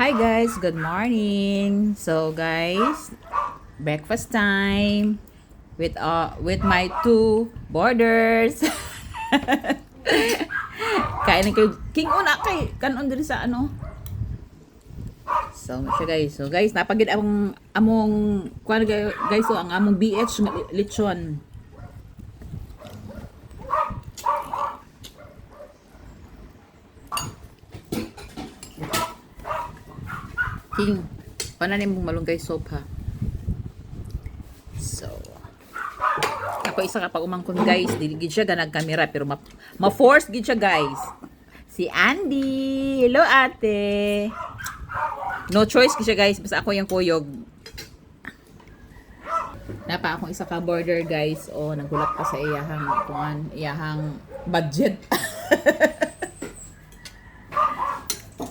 Hi guys, good morning. So guys, breakfast time with my two boarders. Kain na kayo. King una kay kanon diri sa ano. So siya guys. So guys, napagid among kuan guys so ang among BH nga lechon. King, pananim mong malunggay soup ha. So, ako isa ka pag umangkon guys, dili gid siya ganag kamera pero ma-force gid siya guys. Si Andy, hello ate. No choice gid siya guys, basta ako yung kuyog. Napa akong isa ka border guys, o nagulat pa sa iyahang kuan, iyahang budget.